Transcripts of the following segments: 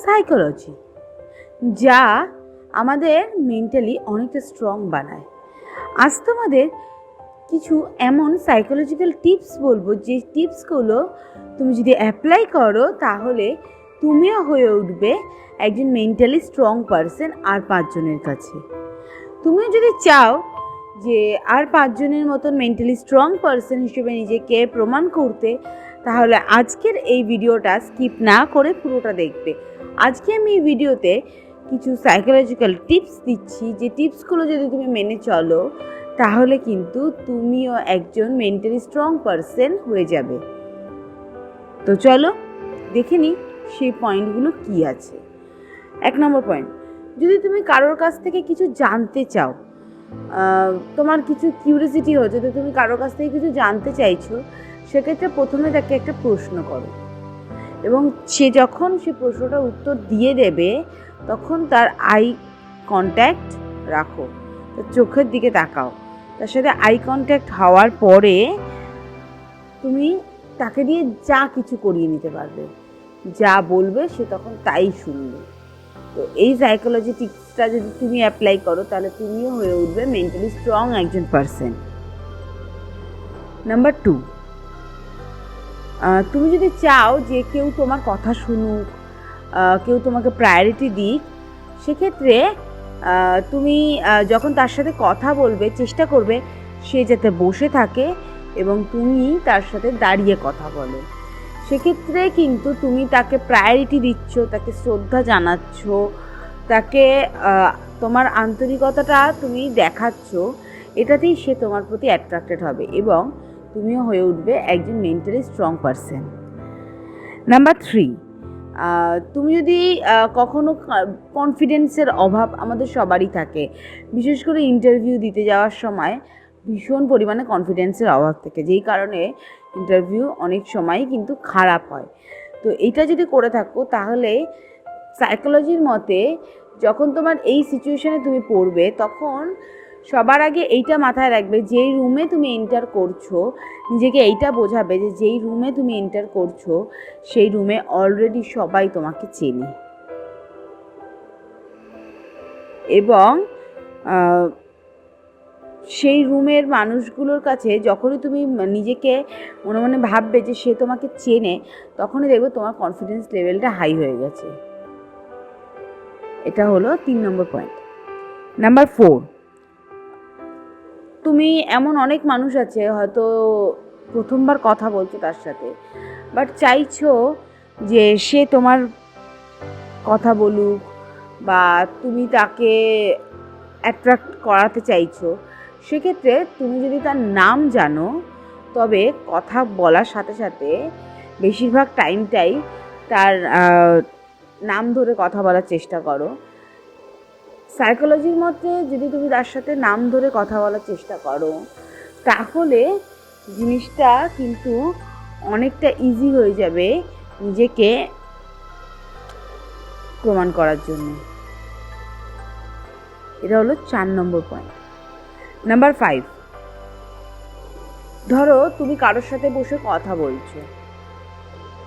Psychology, যা আমাদের mentally অনেকটা স্ট্রং বানায়। আজ তোমাদের কিছু এমন সাইকোলজিক্যাল টিপস বলবো, যে টিপসগুলো তুমি যদি অ্যাপ্লাই করো তাহলে তুমিও হয়ে উঠবে একজন মেন্টালি স্ট্রং পারসন আর 5 জনের কাছে। তুমিও যদি চাও যে আর 5 জনের মতন মেন্টালি স্ট্রং পারসন হিসেবে নিজেকে প্রমাণ করতে, তাহলে আজকের এই ভিডিওটা স্কিপ না করে পুরোটা দেখবে। আজকে আমি এই ভিডিওতে কিছু সাইকোলজিক্যাল টিপস দিচ্ছি, যে টিপসগুলো যদি তুমি মেনে চলো তাহলে কিন্তু তুমিও একজন মেন্টালি স্ট্রং পারসন হয়ে যাবে। তো চলো দেখে নিই সেই পয়েন্টগুলো কি আছে। 1 নম্বর পয়েন্ট, যদি তুমি কারোর কাছ থেকে কিছু জানতে চাও, তোমার কিছু কিউরিয়াসিটি হচ্ছে, তো তুমি কারোর কাছ থেকে কিছু জানতে চাইছো, সেক্ষেত্রে প্রথমে তাকে একটা প্রশ্ন করো এবং সে যখন সে প্রশ্নটার উত্তর দিয়ে দেবে তখন তার আই কন্ট্যাক্ট রাখো, তার চোখের দিকে তাকাও। তার সাথে আই কন্ট্যাক্ট হওয়ার পরে তুমি তাকে দিয়ে যা কিছু করিয়ে নিতে পারবে, যা বলবে সে তখন তাই শুনবে। তো এই সাইকোলজি টিপসটা যদি তুমি অ্যাপ্লাই করো তাহলে তুমিও হয়ে উঠবে মেন্টালি স্ট্রং একজন পারসন। নাম্বার 2, তুমি যদি চাও যে কেউ তোমার কথা শুনুক, কেউ তোমাকে প্রায়োরিটি দিক, সেক্ষেত্রে তুমি যখন তার সাথে কথা বলবে চেষ্টা করবে সে যাতে বসে থাকে এবং তুমি তার সাথে দাঁড়িয়ে কথা বলো। সেক্ষেত্রে কিন্তু তুমি তাকে প্রায়োরিটি দিচ্ছ, তাকে শ্রদ্ধা জানাচ্ছ, তাকে তোমার আন্তরিকতাটা তুমি দেখাচ্ছ, এটাতেই সে তোমার প্রতি অ্যাট্রাক্টেড হবে এবং তুমিও হয়ে উঠবে একজন মেন্টালি স্ট্রং পারসন। নাম্বার 3, তুমি যদি কখনো কনফিডেন্সের অভাব আমাদের সবারই থাকে, বিশেষ করে ইন্টারভিউ দিতে যাওয়ার সময় ভীষণ পরিমাণে কনফিডেন্সের অভাব থাকে, যেই কারণে ইন্টারভিউ অনেক সময় কিন্তু খারাপ হয়। তো এইটা যদি করে থাকো তাহলে সাইকোলজির মতে যখন তোমার এই সিচুয়েশনে তুমি পড়বে তখন সবার আগে এইটা মাথায় রাখবে, যেই রুমে তুমি এন্টার করছো নিজেকে এইটা বোঝাবে যে যেই রুমে তুমি এন্টার করছো সেই রুমে অলরেডি সবাই তোমাকে চেনে এবং সেই রুমের মানুষগুলোর কাছে যখনই তুমি নিজেকে মনে মনে ভাববে যে সে তোমাকে চেনে, তখনই দেখবে তোমার কনফিডেন্স লেভেলটা হাই হয়ে গেছে। এটা হলো 3 নম্বর পয়েন্ট। নাম্বার 4, তুমি এমন অনেক মানুষ আছে হয়তো প্রথমবার কথা বলছো তার সাথে, বাট চাইছো যে সে তোমার কথা বলুক বা তুমি তাকে অ্যাট্রাক্ট করাতে চাইছো। সেক্ষেত্রে তুমি যদি তার নাম জানো তবে কথা বলার সাথে সাথে বেশিরভাগ টাইমটাই তার নাম ধরে কথা বলার চেষ্টা করো। সাইকোলজির মধ্যে যদি তুমি তার সাথে নাম ধরে কথা বলার চেষ্টা করো তাহলে জিনিসটা কিন্তু অনেকটা ইজি হয়ে যাবে নিজেকে প্রমাণ করার জন্য। এটা হলো 4 নম্বর পয়েন্ট। নাম্বার 5, ধরো তুমি কারোর সাথে বসে কথা বলছো,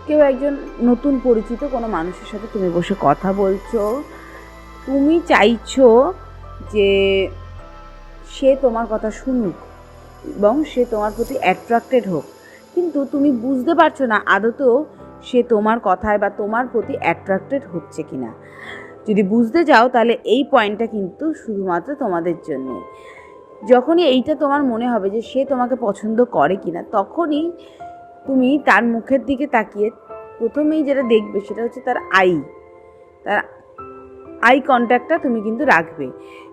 কেউ একজন নতুন পরিচিত কোনো মানুষের সাথে তুমি বসে কথা বলছো, তুমি চাইছো যে সে তোমার কথা শুনুক এবং সে তোমার প্রতি অ্যাট্রাক্টেড হোক, কিন্তু তুমি বুঝতে পারছো না আদতেও সে তোমার কথায় বা তোমার প্রতি অ্যাট্রাক্টেড হচ্ছে কিনা। যদি বুঝতে যাও তাহলে এই পয়েন্টটা কিন্তু শুধুমাত্র তোমাদের জন্য। যখনই এইটা তোমার মনে হবে যে সে তোমাকে পছন্দ করে কিনা, তখনই তুমি তার মুখের দিকে তাকিয়ে প্রথমেই যেটা দেখবে সেটা হচ্ছে তার আই কন্ট্যাক্টটা তুমি কিন্তু রাখবে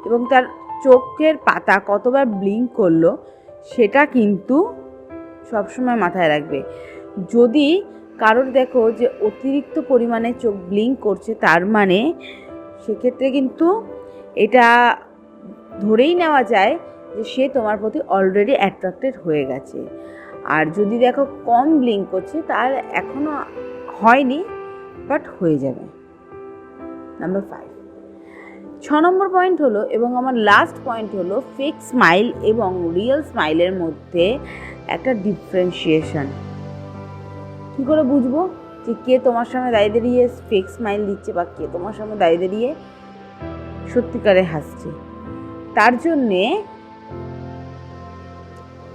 এবং তার চোখের পাতা কতবার ব্লিঙ্ক করলো সেটা কিন্তু সবসময় মাথায় রাখবে। যদি কারোর দেখো যে অতিরিক্ত পরিমাণে চোখ ব্লিঙ্ক করছে, তার মানে সেক্ষেত্রে কিন্তু এটা ধরেই নেওয়া যায় যে সে তোমার প্রতি অলরেডি অ্যাট্রাক্টেড হয়ে গেছে। আর যদি দেখো কম ব্লিঙ্ক করছে তাহলে এখনও হয়নি, বাট হয়ে যাবে। নাম্বার 5, 6 নম্বর পয়েন্ট হলো এবং আমার লাস্ট পয়েন্ট হলো ফেক স্মাইল এবং রিয়েল স্মাইলের মধ্যে একটা ডিফারেন্সিয়েশন। কী করে বুঝবো? যে কে তোমার সামনে দাঁড়িয়ে দাঁড়িয়ে ফেক স্মাইল দিচ্ছে বা কে তোমার সামনে দাঁড়িয়ে দাঁড়িয়ে সত্যিকারে হাসছে। তার জন্যে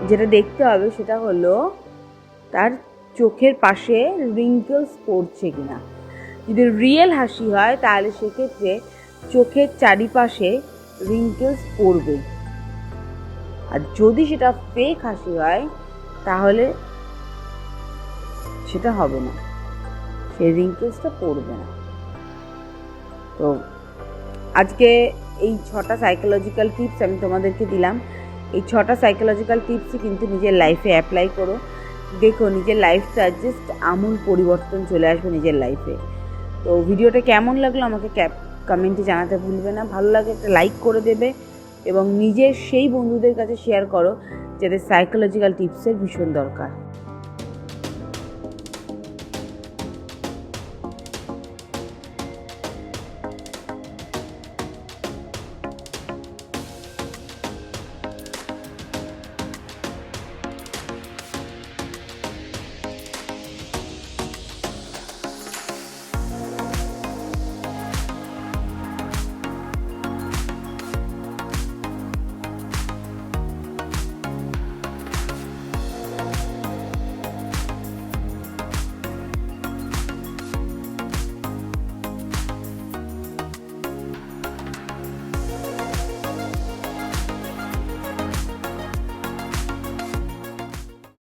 যেটা দেখতে হবে সেটা হলো তার চোখের পাশে রিঙ্কেলস পড়ছে কিনা। যদি রিয়েল হাসি হয় তাহলে সেক্ষেত্রে চোখের চারিপাশে রিঙ্কেলস পড়বে, আর যদি সেটা ফেক হাসি হয় তাহলে সেটা হবে না, সেই রিঙ্কেলসটা পড়বে না। তো আজকে এই 6টা সাইকোলজিক্যাল টিপস আমি তোমাদেরকে দিলাম। এই 6টা সাইকোলজিক্যাল টিপসই কিন্তু নিজের লাইফে অ্যাপ্লাই করো, দেখো নিজের লাইফটা জাস্ট আমূল পরিবর্তন চলে আসবে নিজের লাইফে। তো ভিডিওটা কেমন লাগলো আমাকে কমেন্টে জানাতে ভুলবে না। ভালো লাগে একটা লাইক করে দেবে এবং নিজের সেই বন্ধুদের কাছে শেয়ার করো যাদের সাইকোলজিক্যাল টিপসের ভীষণ দরকার।